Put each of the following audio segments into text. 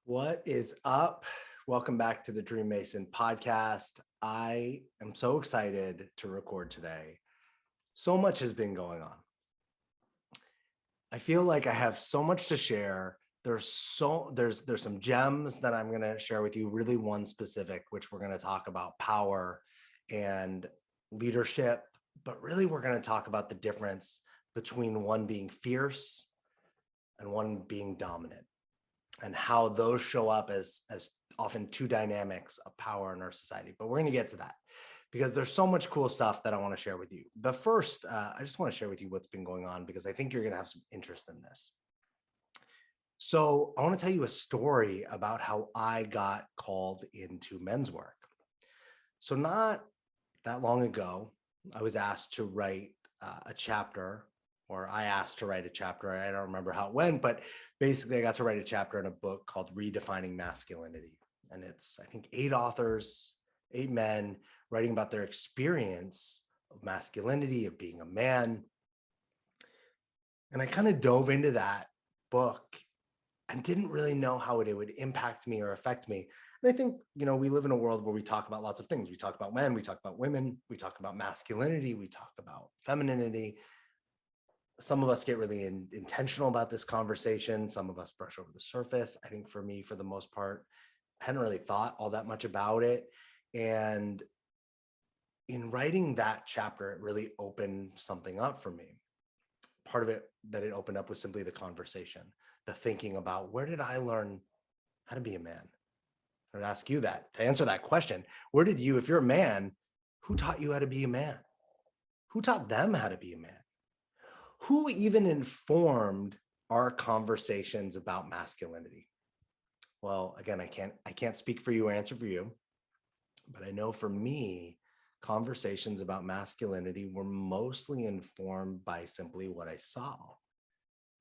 What is up? Welcome back to the DreamMason podcast. I am so excited to record today. So much has been going on. I feel like I have so much to share. There's some gems that I'm going to share with you, really one specific, which we're going to talk about power and leadership, but really we're going to talk about the difference between one being fierce and one being dominant, and how those show up as often two dynamics of power in our society. But we're going to get to that because there's so much cool stuff that I want to share with you. The first, I just want to share with you what's been going on because I think you're going to have some interest in this. So I want to tell you a story about how I got called into men's work. So not that long ago, I was asked to write a chapter, or I asked to write a chapter. I don't remember how it went, but basically I got to write a chapter in a book called Redefining Masculinity. And it's, I think, 8 authors, 8 men writing about their experience of masculinity, of being a man. And I kind of dove into that book and didn't really know how it would impact me or affect me. And I think, we live in a world where we talk about lots of things. We talk about men, we talk about women, we talk about masculinity, we talk about femininity. Some of us get really intentional about this conversation. Some of us brush over the surface. I think for me, for the most part, I hadn't really thought all that much about it. And in writing that chapter, it really opened something up for me. Part of it that it opened up was simply the conversation, the thinking about, where did I learn how to be a man? I would ask you that, to answer that question. Where did you, if you're a man, who taught you how to be a man? Who taught them how to be a man? Who even informed our conversations about masculinity? Well, again, I can't speak for you or answer for you, but I know for me, conversations about masculinity were mostly informed by simply what I saw.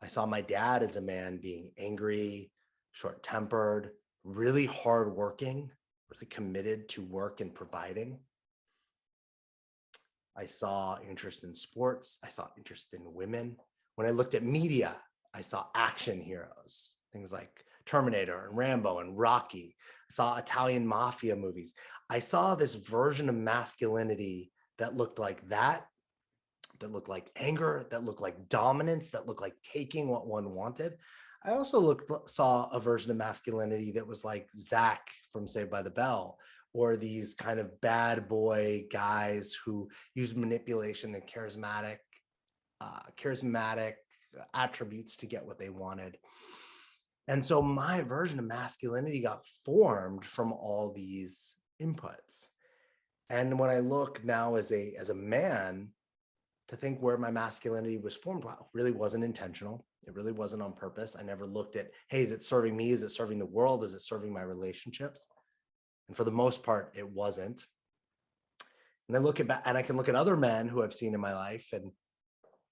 I saw my dad as a man being angry, short-tempered, really hardworking, really committed to work and providing. I saw interest in sports. I saw interest in women. When I looked at media, I saw action heroes, things like Terminator and Rambo and Rocky. I saw Italian mafia movies. I saw this version of masculinity that looked like that looked like anger, that looked like dominance, that looked like taking what one wanted. I also saw a version of masculinity that was like Zach from Saved by the Bell, or these kind of bad boy guys who use manipulation and charismatic attributes to get what they wanted. And so my version of masculinity got formed from all these inputs. And when I look now as a man, to think where my masculinity was formed, wow, it really wasn't intentional. It really wasn't on purpose. I never looked at, hey, is it serving me? Is it serving the world? Is it serving my relationships? And for the most part, it wasn't. And I look at, and I can look at other men who I've seen in my life, and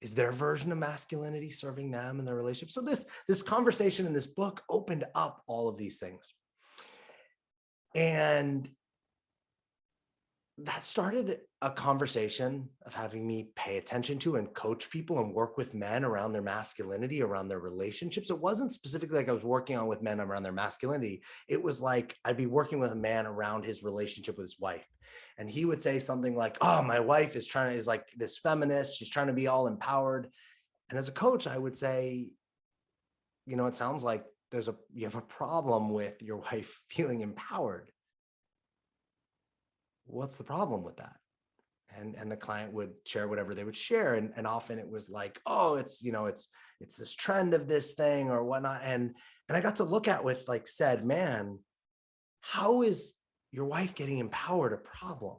is their version of masculinity serving them and their relationship? So this conversation in this book opened up all of these things. And that started a conversation of having me pay attention to and coach people and work with men around their masculinity, around their relationships. It wasn't specifically like I was working on with men around their masculinity. It was like I'd be working with a man around his relationship with his wife. And he would say something like, oh, my wife is like this feminist. She's trying to be all empowered. And as a coach, I would say, it sounds like you have a problem with your wife feeling empowered. What's the problem with that? And the client would share whatever they would share. And often it was like, oh, it's this trend of this thing or whatnot. And I got to look at with like said, man, how is your wife getting empowered a problem,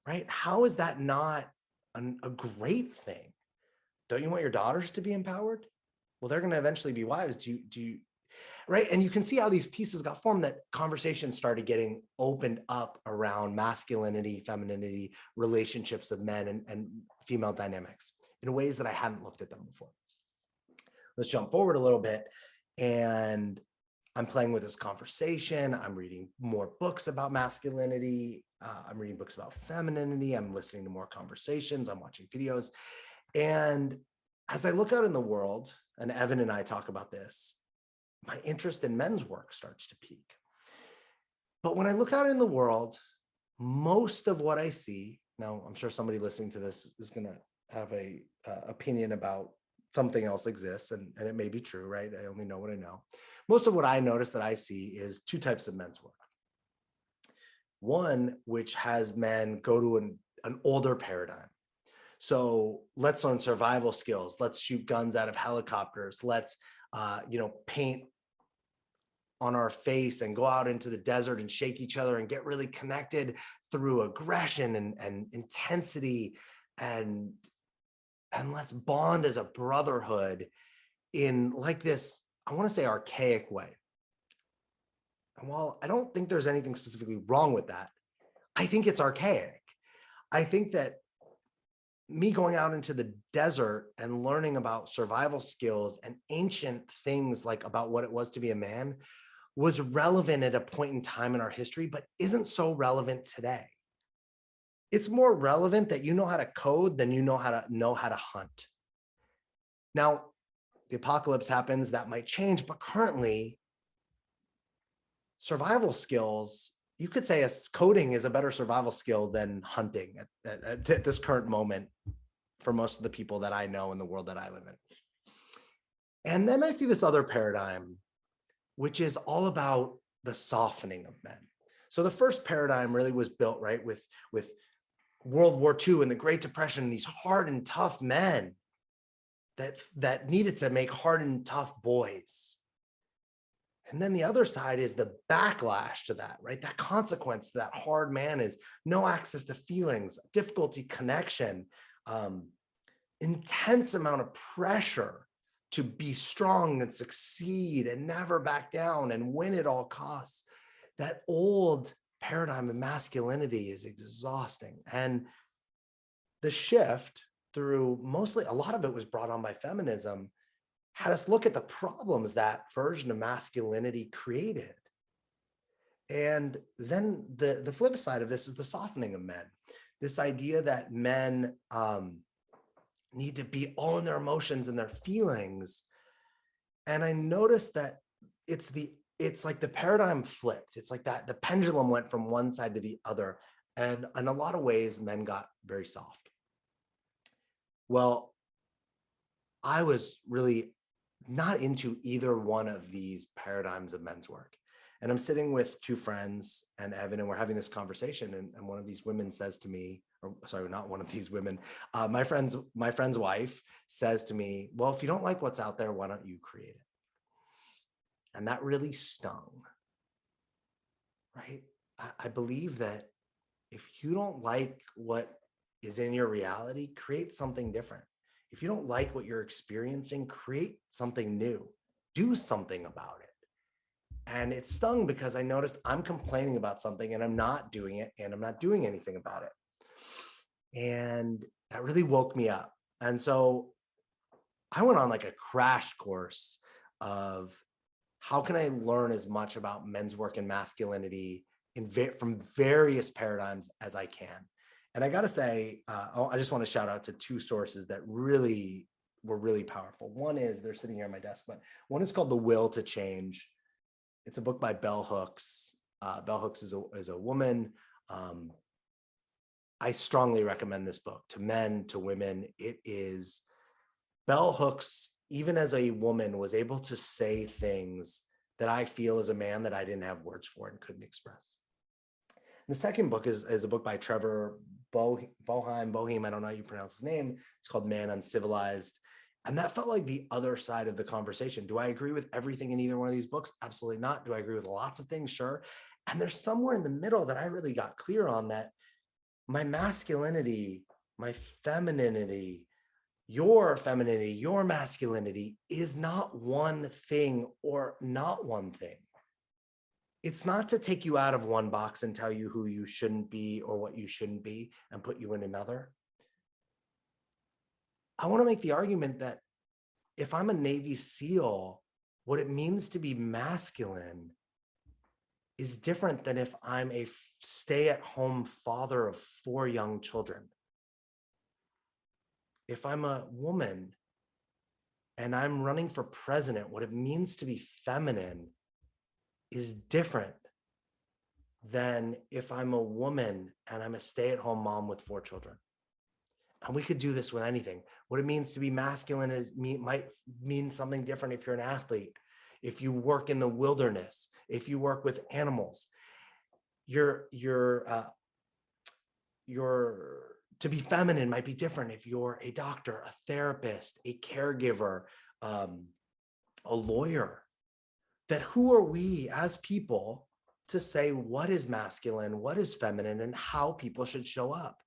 right? How is that not a great thing? Don't you want your daughters to be empowered? Well, they're going to eventually be wives. Do you right? And you can see how these pieces got formed, that conversations started getting opened up around masculinity, femininity, relationships of men and female dynamics in ways that I hadn't looked at them before. Let's jump forward a little bit. And I'm playing with this conversation. I'm reading more books about masculinity. I'm reading books about femininity. I'm listening to more conversations. I'm watching videos. And as I look out in the world, and Evan and I talk about this, my interest in men's work starts to peak. But when I look out in the world, most of what I see, now I'm sure somebody listening to this is going to have a opinion about something else exists, and it may be true, right? I only know what I know. Most of what I notice that I see is two types of men's work. One, which has men go to an older paradigm. So let's learn survival skills. Let's shoot guns out of helicopters. Let's, paint on our face and go out into the desert and shake each other and get really connected through aggression and intensity, and let's bond as a brotherhood in like this, I want to say, archaic way. And while I don't think there's anything specifically wrong with that, I think it's archaic. I think that me going out into the desert and learning about survival skills and ancient things, like about what it was to be a man, was relevant at a point in time in our history, but isn't so relevant today. It's more relevant that you know how to code than you know how to hunt. Now, the apocalypse happens, that might change, but currently, survival skills, you could say coding is a better survival skill than hunting at this current moment for most of the people that I know in the world that I live in. And then I see this other paradigm, which is all about the softening of men. So the first paradigm really was built, right, with World War II and the Great Depression, and these hard and tough men that needed to make hard and tough boys. And then the other side is the backlash to that, right? That consequence to that hard man is no access to feelings, difficulty connection, intense amount of pressure to be strong and succeed and never back down and win at all costs. That old paradigm of masculinity is exhausting. And the shift through mostly, a lot of it was brought on by feminism, had us look at the problems that version of masculinity created. And then the flip side of this is the softening of men. This idea that men need to be all in their emotions and their feelings. And I noticed that it's like the paradigm flipped. It's like that the pendulum went from one side to the other. And in a lot of ways, men got very soft. Well, I was really not into either one of these paradigms of men's work. And I'm sitting with two friends and Evan, and we're having this conversation. And one of these women says to me, or sorry, not one of these women, my friend's wife says to me, well, if you don't like what's out there, why don't you create it? And that really stung, right? I believe that if you don't like what is in your reality, create something different. If you don't like what you're experiencing, create something new, do something about it. And it stung because I noticed I'm complaining about something and I'm not doing it, and I'm not doing anything about it. And that really woke me up. And so I went on like a crash course of how can I learn as much about men's work and masculinity from various paradigms as I can. And I got to say, I just want to shout out to two sources that really were really powerful. One is, they're sitting here on my desk, but one is called The Will to Change. It's a book by Bell Hooks. Bell Hooks is a woman. I strongly recommend this book to men, to women. It is, Bell Hooks, even as a woman, was able to say things that I feel as a man that I didn't have words for and couldn't express. And the second book is a book by Trevor Boehm, I don't know how you pronounce his name. It's called Man Uncivilized. And that felt like the other side of the conversation. Do I agree with everything in either one of these books? Absolutely not. Do I agree with lots of things? Sure. And there's somewhere in the middle that I really got clear on, that my masculinity, my femininity, your masculinity is not one thing or not one thing. It's not to take you out of one box and tell you who you shouldn't be or what you shouldn't be and put you in another. I want to make the argument that if I'm a Navy SEAL, what it means to be masculine is different than if I'm a stay-at-home father of 4 young children. If I'm a woman, and I'm running for president, what it means to be feminine is different than if I'm a woman and I'm a stay-at-home mom with 4 children. And we could do this with anything. What it means to be masculine might mean something different if you're an athlete, if you work in the wilderness, if you work with animals. Your to be feminine might be different if you're a doctor, a therapist, a caregiver, a lawyer. That who are we as people to say what is masculine, what is feminine, and how people should show up?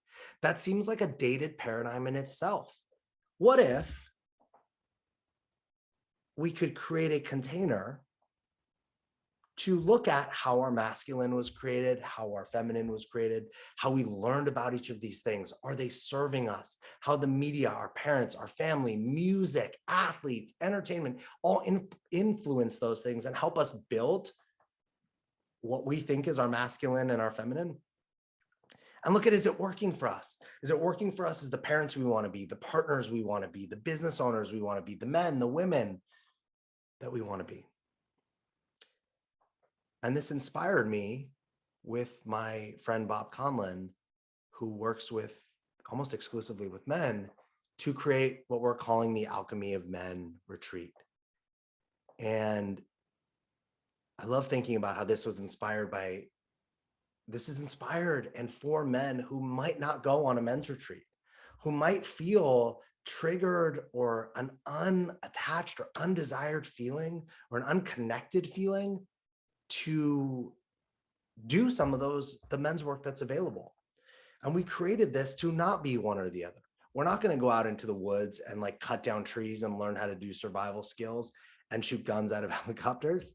That seems like a dated paradigm in itself. What if we could create a container to look at how our masculine was created, how our feminine was created, how we learned about each of these things? Are they serving us? How the media, our parents, our family, music, athletes, entertainment, all influence those things and help us build what we think is our masculine and our feminine? And look at, is it working for us? Is it working for us as the parents we want to be, the partners we want to be, the business owners we want to be, the men, the women that we want to be? And this inspired me with my friend Bob Conlon, who works with almost exclusively with men, to create what we're calling the Alchemy of Men retreat. And I love thinking about how this is inspired and for men who might not go on a men's retreat, who might feel triggered or an unattached or undesired feeling or an unconnected feeling to do some of the men's work that's available. And we created this to not be one or the other. We're not going to go out into the woods and like cut down trees and learn how to do survival skills and shoot guns out of helicopters.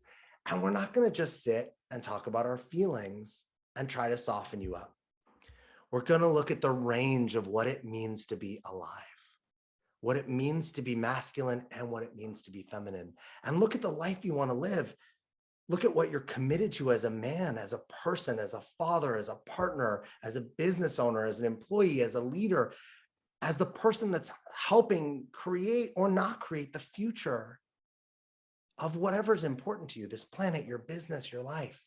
And we're not going to just sit and talk about our feelings and try to soften you up. We're going to look at the range of what it means to be alive, what it means to be masculine and what it means to be feminine, and look at the life you want to live. Look at what you're committed to as a man, as a person, as a father, as a partner, as a business owner, as an employee, as a leader, as the person that's helping create or not create the future of whatever's important to you, this planet, your business, your life,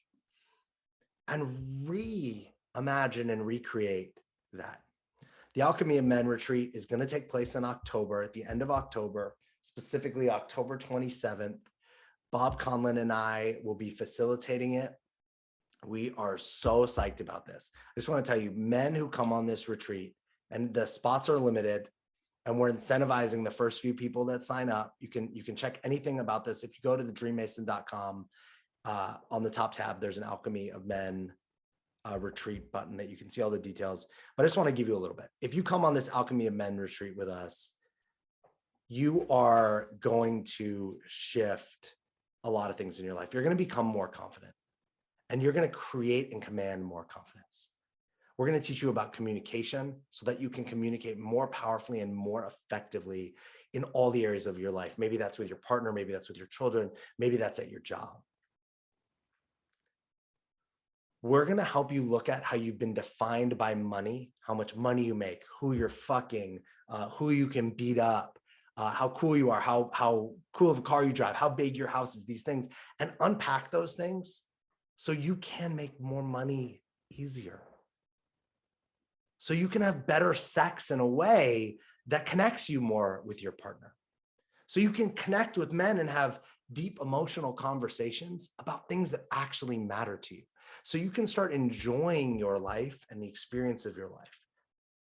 and reimagine and recreate that. The Alchemy of Men retreat is going to take place in October, at the end of October, specifically October 27th. Bob Conlon and I will be facilitating it. We are so psyched about this. I just want to tell you, men who come on this retreat, and the spots are limited, and we're incentivizing the first few people that sign up. You can check anything about this. If you go to the DreamMason.com, on the top tab, there's an Alchemy of Men retreat button that you can see all the details. But I just want to give you a little bit. If you come on this Alchemy of Men retreat with us, you are going to shift a lot of things in your life. You're going to become more confident, and you're going to create and command more confidence. We're going to teach you about communication so that you can communicate more powerfully and more effectively in all the areas of your life. Maybe that's with your partner, maybe that's with your children, maybe that's at your job. We're going to help you look at how you've been defined by money, how much money you make, who you're fucking, who you can beat up, how cool you are, how cool of a car you drive, how big your house is, these things, and unpack those things so you can make more money easier. So you can have better sex in a way that connects you more with your partner. So you can connect with men and have deep emotional conversations about things that actually matter to you. So you can start enjoying your life and the experience of your life.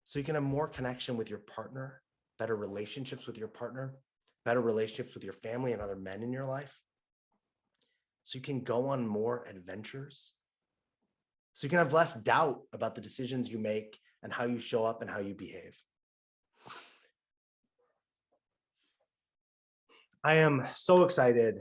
So you can have more connection with your partner, better relationships with your partner, better relationships with your family and other men in your life. So you can go on more adventures. So you can have less doubt about the decisions you make and how you show up and how you behave. I am so excited.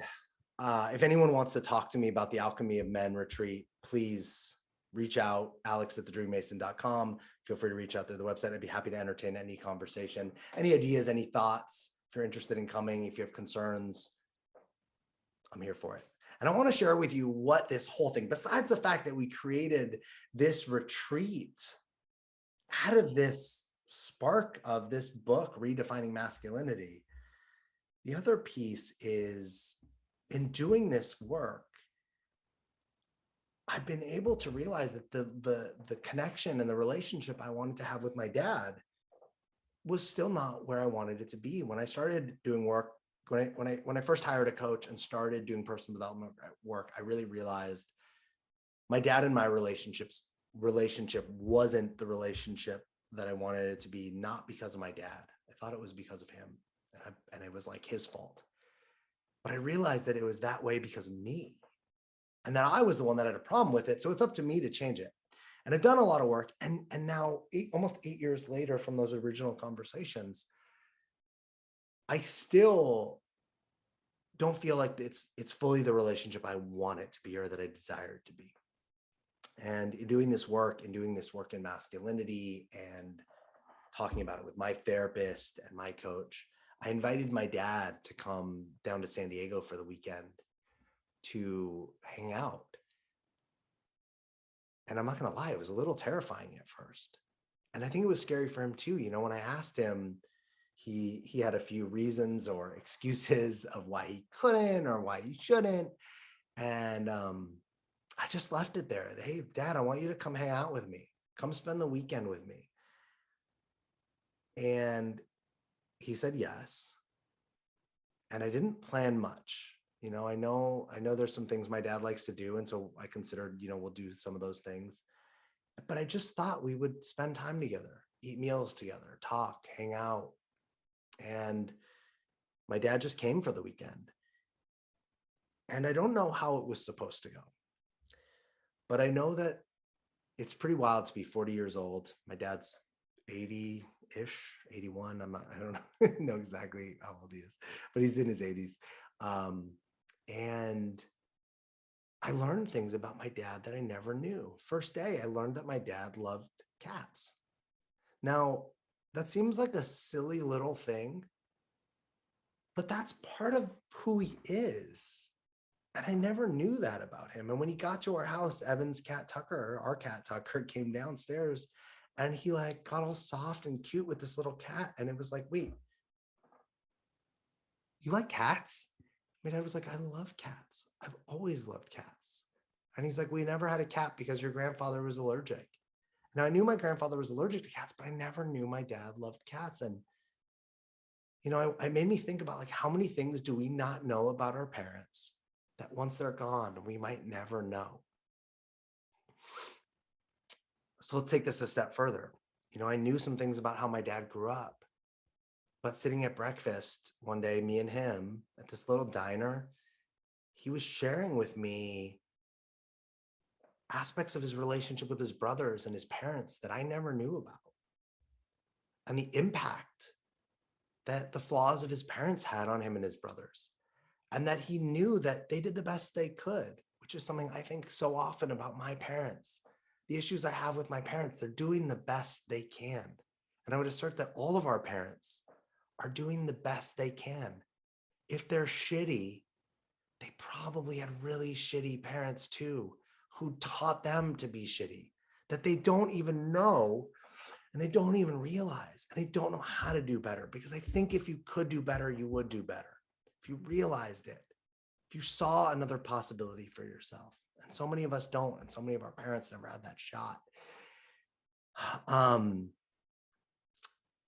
If anyone wants to talk to me about the Alchemy of Men retreat, please reach out, alex@thedreammason.com. Feel free to reach out to the website. I'd be happy to entertain any conversation, any ideas, any thoughts. If you're interested in coming, if you have concerns, I'm here for it. And I want to share with you what this whole thing, besides the fact that we created this retreat out of this spark of this book, Redefining Masculinity, The other piece is, in doing this work, I've been able to realize that the connection and the relationship I wanted to have with my dad was still not where I wanted it to be. When I started doing work, when I first hired a coach and started doing personal development work, I really realized my dad and my relationship wasn't the relationship that I wanted it to be, not because of my dad. I thought it was because of him, and it was like his fault. But I realized that it was that way because of me, and that I was the one that had a problem with it. So it's up to me to change it. And I've done a lot of work, and now almost 8 years later from those original conversations, I still don't feel like it's fully the relationship I want it to be or that I desire it to be. And in doing this work in masculinity and talking about it with my therapist and my coach, I invited my dad to come down to San Diego for the weekend to hang out. And I'm not going to lie, it was a little terrifying at first. And I think it was scary for him too. You know, when I asked him, he had a few reasons or excuses of why he couldn't or why he shouldn't. And I just left it there. Hey, Dad, I want you to come hang out with me. Come spend the weekend with me. And he said yes. And I didn't plan much. You know, I know there's some things my dad likes to do. And so I considered, we'll do some of those things. But I just thought we would spend time together, eat meals together, talk, hang out. And my dad just came for the weekend. And I don't know how it was supposed to go. But I know that it's pretty wild to be 40 years old. My dad's 80-ish, 81. I don't know exactly how old he is, but he's in his 80s. And I learned things about my dad that I never knew. First day, I learned that my dad loved cats. Now, that seems like a silly little thing, but that's part of who he is. And I never knew that about him. And when he got to our house, Evan's cat Tucker, our cat Tucker, came downstairs and he like got all soft and cute with this little cat. And it was like, wait, you like cats? My dad was like, I love cats. I've always loved cats. And he's like, we never had a cat because your grandfather was allergic. Now I knew my grandfather was allergic to cats, but I never knew my dad loved cats. And, it made me think about like, how many things do we not know about our parents that once they're gone, we might never know? So let's take this a step further. I knew some things about how my dad grew up, but sitting at breakfast one day, me and him at this little diner, he was sharing with me aspects of his relationship with his brothers and his parents that I never knew about. And the impact that the flaws of his parents had on him and his brothers. And that he knew that they did the best they could, which is something I think so often about my parents. The issues I have with my parents, they're doing the best they can. And I would assert that all of our parents are doing the best they can. If they're shitty, they probably had really shitty parents too, who taught them to be shitty, that they don't even know and they don't even realize, and they don't know how to do better. Because I think if you could do better, you would do better. If you realized it, if you saw another possibility for yourself. And so many of us don't, and so many of our parents never had that shot. And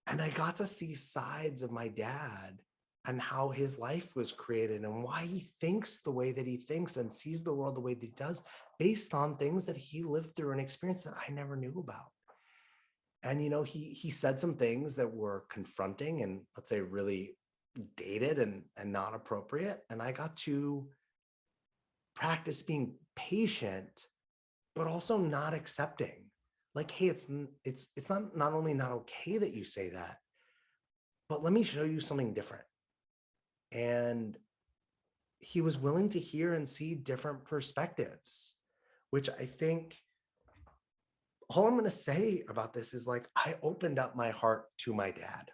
I got to see sides of my dad and how his life was created and why he thinks the way that he thinks and sees the world the way that he does, based on things that he lived through and experienced that I never knew about. And, he said some things that were confronting and, let's say, really dated and not appropriate. And I got to practice being patient, but also not accepting. Like, hey, it's not only not okay that you say that, but let me show you something different. And he was willing to hear and see different perspectives, which I think all I'm going to say about this is like, I opened up my heart to my dad.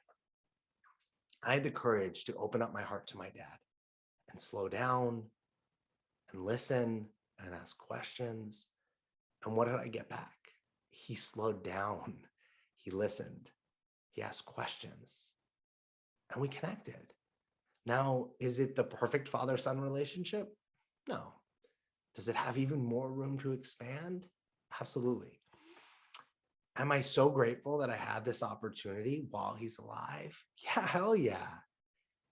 I had the courage to open up my heart to my dad and slow down and listen and ask questions. And what did I get back? He slowed down. He listened. He asked questions. And we connected. Now, is it the perfect father-son relationship? No. Does it have even more room to expand? Absolutely. Am I so grateful that I had this opportunity while he's alive? Yeah, hell yeah.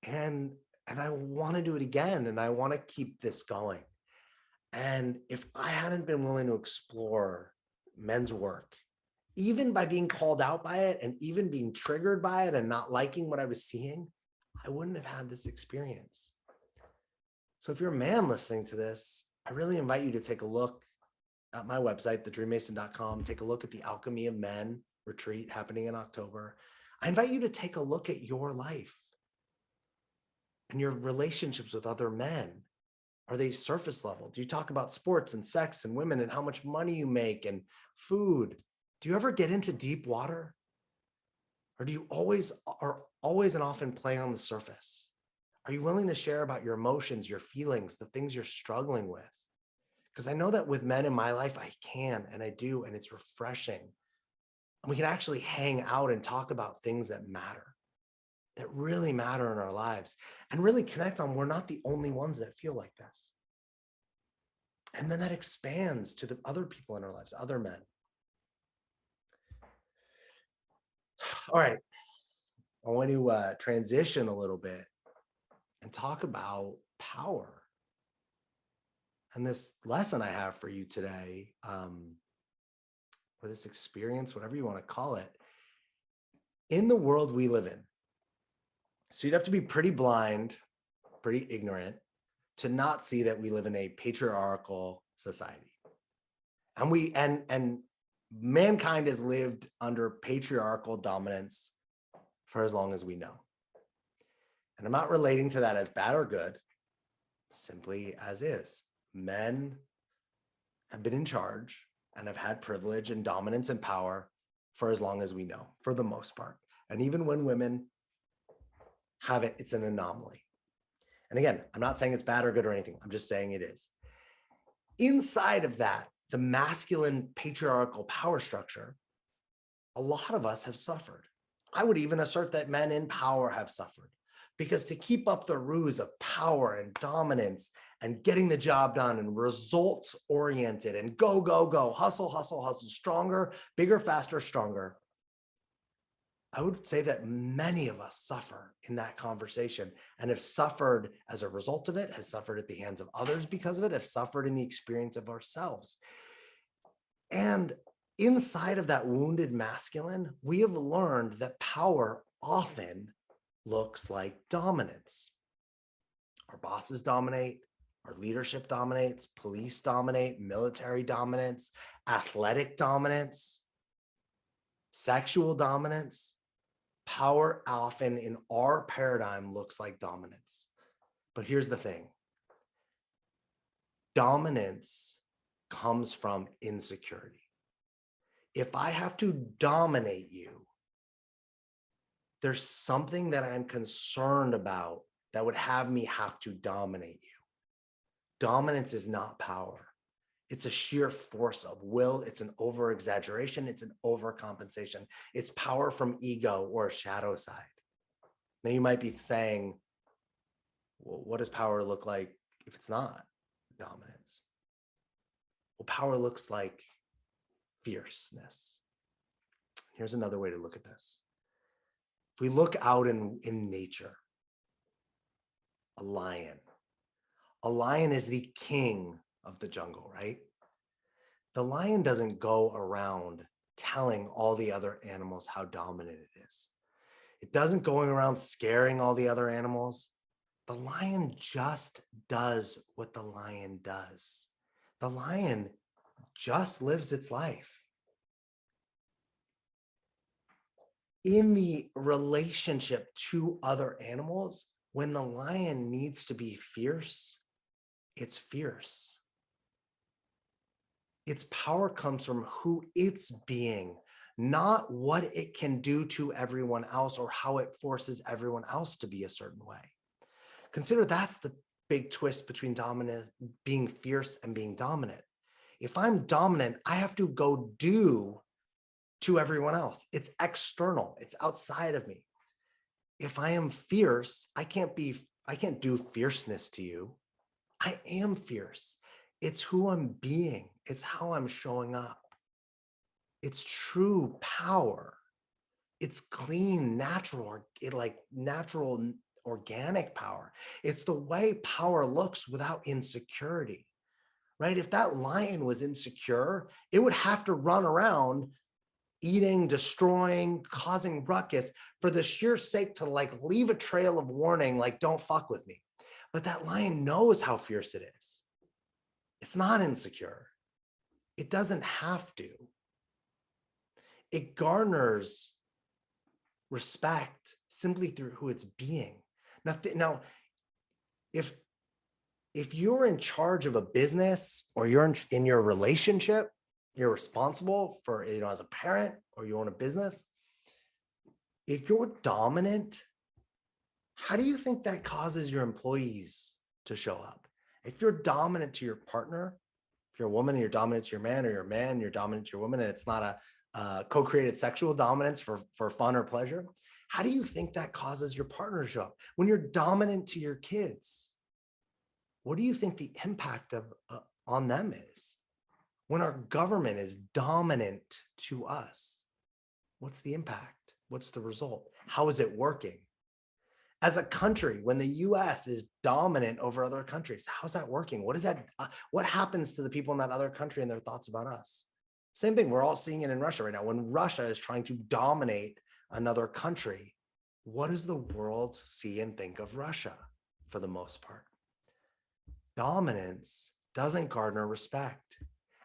And I want to do it again, and I want to keep this going. And if I hadn't been willing to explore men's work, even by being called out by it and even being triggered by it and not liking what I was seeing, I wouldn't have had this experience. So if you're a man listening to this, I really invite you to take a look at my website, thedreammason.com. Take a look at the Alchemy of Men retreat happening in October. I invite you to take a look at your life and your relationships with other men. Are they surface level? Do you talk about sports and sex and women and how much money you make and food? Do you ever get into deep water? Or do you always and often play on the surface? Are you willing to share about your emotions, your feelings, the things you're struggling with? Because I know that with men in my life, I can, and I do, and it's refreshing. And we can actually hang out and talk about things that matter, that really matter in our lives, and really connect on we're not the only ones that feel like this. And then that expands to the other people in our lives, other men. All right, I want to transition a little bit and talk about power. And this lesson I have for you today, or this experience, whatever you want to call it, in the world we live in. So you'd have to be pretty blind, pretty ignorant to not see that we live in a patriarchal society. And mankind has lived under patriarchal dominance for as long as we know. And I'm not relating to that as bad or good, simply as is. Men have been in charge and have had privilege and dominance and power for as long as we know, for the most part. And even when women have it, it's an anomaly. And again, I'm not saying it's bad or good or anything. I'm just saying it is. Inside of that, the masculine patriarchal power structure, a lot of us have suffered. I would even assert that men in power have suffered, because to keep up the ruse of power and dominance and getting the job done and results oriented and go, go, go, hustle, hustle, hustle, stronger, bigger, faster, stronger. I would say that many of us suffer in that conversation and have suffered as a result of it, has suffered at the hands of others because of it, have suffered in the experience of ourselves. And inside of that wounded masculine, we have learned that power often looks like dominance. Our bosses dominate, our leadership dominates, police dominate, military dominance, athletic dominance, sexual dominance. Power often in our paradigm looks like dominance. But here's the thing. Dominance comes from insecurity. If I have to dominate you, there's something that I'm concerned about that would have me have to dominate you. Dominance is not power. It's a sheer force of will. It's an over-exaggeration. It's an overcompensation. It's power from ego or shadow side. Now you might be saying, well, what does power look like if it's not dominance? Well, power looks like fierceness. Here's another way to look at this. If we look out in nature, a lion is the king of the jungle, right? The lion doesn't go around telling all the other animals how dominant it is. It doesn't going around scaring all the other animals. The lion just does what the lion does. The lion just lives its life. In the relationship to other animals, when the lion needs to be fierce, it's fierce. Its power comes from who it's being, not what it can do to everyone else or how it forces everyone else to be a certain way. Consider that's the big twist between dominant, being fierce and being dominant. If I'm dominant, I have to go do to everyone else. It's external. It's outside of me. If I am fierce, I can't be I can't do fierceness to you. I am fierce. It's who I'm being. It's how I'm showing up. It's true power. It's clean, natural, natural, organic power. It's the way power looks without insecurity, right? If that lion was insecure, it would have to run around eating, destroying, causing ruckus for the sheer sake to leave a trail of warning, don't fuck with me. But that lion knows how fierce it is. It's not insecure. It doesn't have to. It garners respect simply through who it's being. Now, if you're in charge of a business or you're in your relationship, you're responsible for, as a parent, or you own a business, if you're dominant, how do you think that causes your employees to show up? If you're dominant to your partner, if you're a woman and you're dominant to your man, or you're a man, you're dominant to your woman, and it's not a co-created sexual dominance for fun or pleasure, how do you think that causes your partner to show up? When you're dominant to your kids, what do you think the impact on them is? When our government is dominant to us, what's the impact? What's the result? How is it working? As a country, when the US is dominant over other countries, how's that working? What happens to the people in that other country and their thoughts about us? Same thing, we're all seeing it in Russia right now. When Russia is trying to dominate another country, what does the world see and think of Russia for the most part? Dominance doesn't garner respect.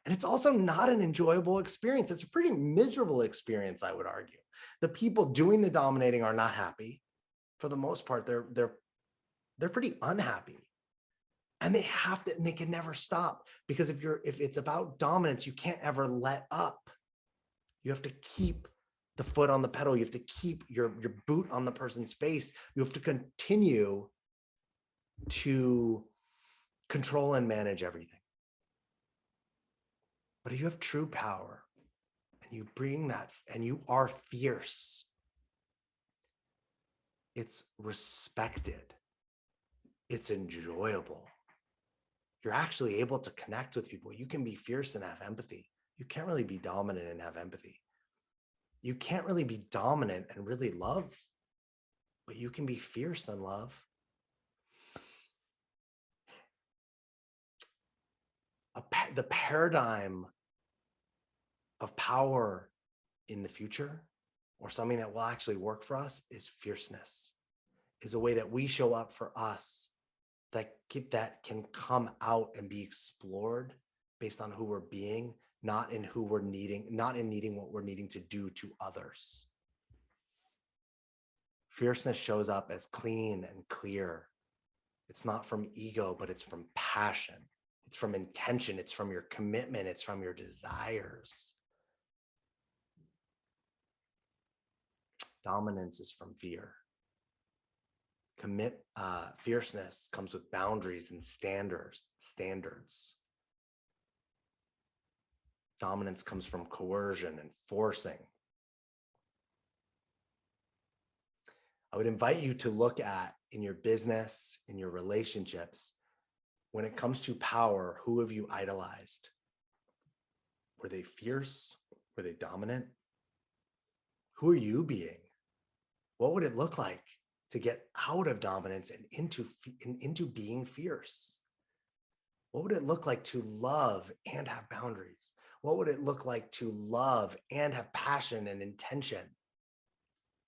And it's also not an enjoyable experience. It's a pretty miserable experience, I would argue. The people doing the dominating are not happy. For the most part, they're pretty unhappy. And they have to, and they can never stop, because if it's about dominance, you can't ever let up. You have to keep the foot on the pedal. You have to keep your boot on the person's face. You have to continue to control and manage everything. But if you have true power and you bring that, and you are fierce, it's respected. It's enjoyable. You're actually able to connect with people. You can be fierce and have empathy. You can't really be dominant and have empathy. You can't really be dominant and really love, but you can be fierce and love. The paradigm of power in the future, or something that will actually work for us, is fierceness, is a way that we show up for us that can come out and be explored based on who we're being, not in needing what we're needing to do to others. Fierceness shows up as clean and clear. It's not from ego, but it's from passion. It's from intention. It's from your commitment. It's from your desires. Dominance is from fear. Fierceness comes with boundaries and standards. Dominance comes from coercion and forcing. I would invite you to look at, in your business, in your relationships, when it comes to power, who have you idolized? Were they fierce? Were they dominant? Who are you being? What would it look like to get out of dominance and into being fierce? What would it look like to love and have boundaries? What would it look like to love and have passion and intention?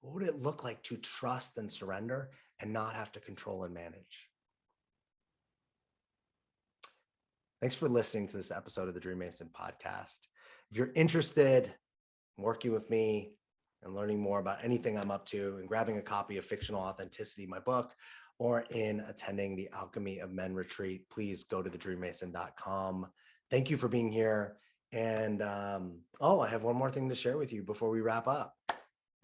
What would it look like to trust and surrender and not have to control and manage? Thanks for listening to this episode of the DreamMason podcast. If you're interested in working with me and learning more about anything I'm up to, and grabbing a copy of Fictional Authenticity, my book, or in attending the Alchemy of Men retreat, please go to thedreammason.com. Thank you for being here. And I have one more thing to share with you before we wrap up.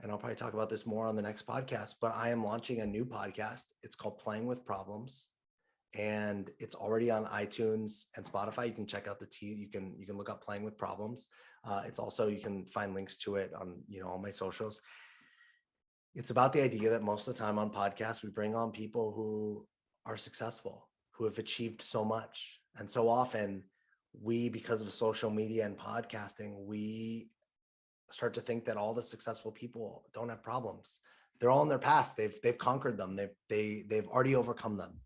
And I'll probably talk about this more on the next podcast, but I am launching a new podcast. It's called Playing with Problems, and it's already on iTunes and Spotify. You can check out you can look up Playing with Problems. It's also, you can find links to it on, all my socials. It's about the idea that most of the time on podcasts, we bring on people who are successful, who have achieved so much. And so often we, because of social media and podcasting, we start to think that all the successful people don't have problems. They're all in their past. They've conquered them. They've already overcome them.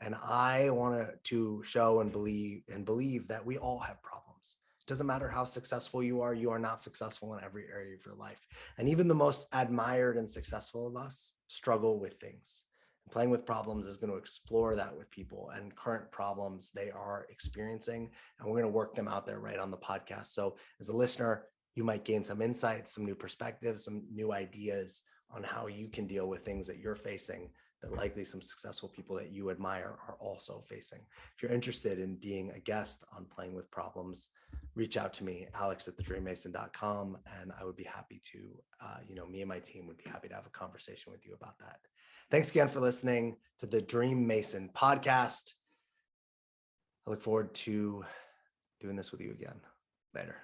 And I want to show and believe that we all have problems. It doesn't matter how successful you are not successful in every area of your life. And even the most admired and successful of us struggle with things. And playing with problems is going to explore that with people and current problems they are experiencing. And we're going to work them out there right on the podcast. So as a listener, you might gain some insights, some new perspectives, some new ideas on how you can deal with things that you're facing that likely some successful people that you admire are also facing. If you're interested in being a guest on Playing with Problems, reach out to me, alex@thedreammason.com, and I would be happy to, me and my team would be happy to have a conversation with you about that. Thanks again for listening to the Dream Mason podcast. I look forward to doing this with you again later.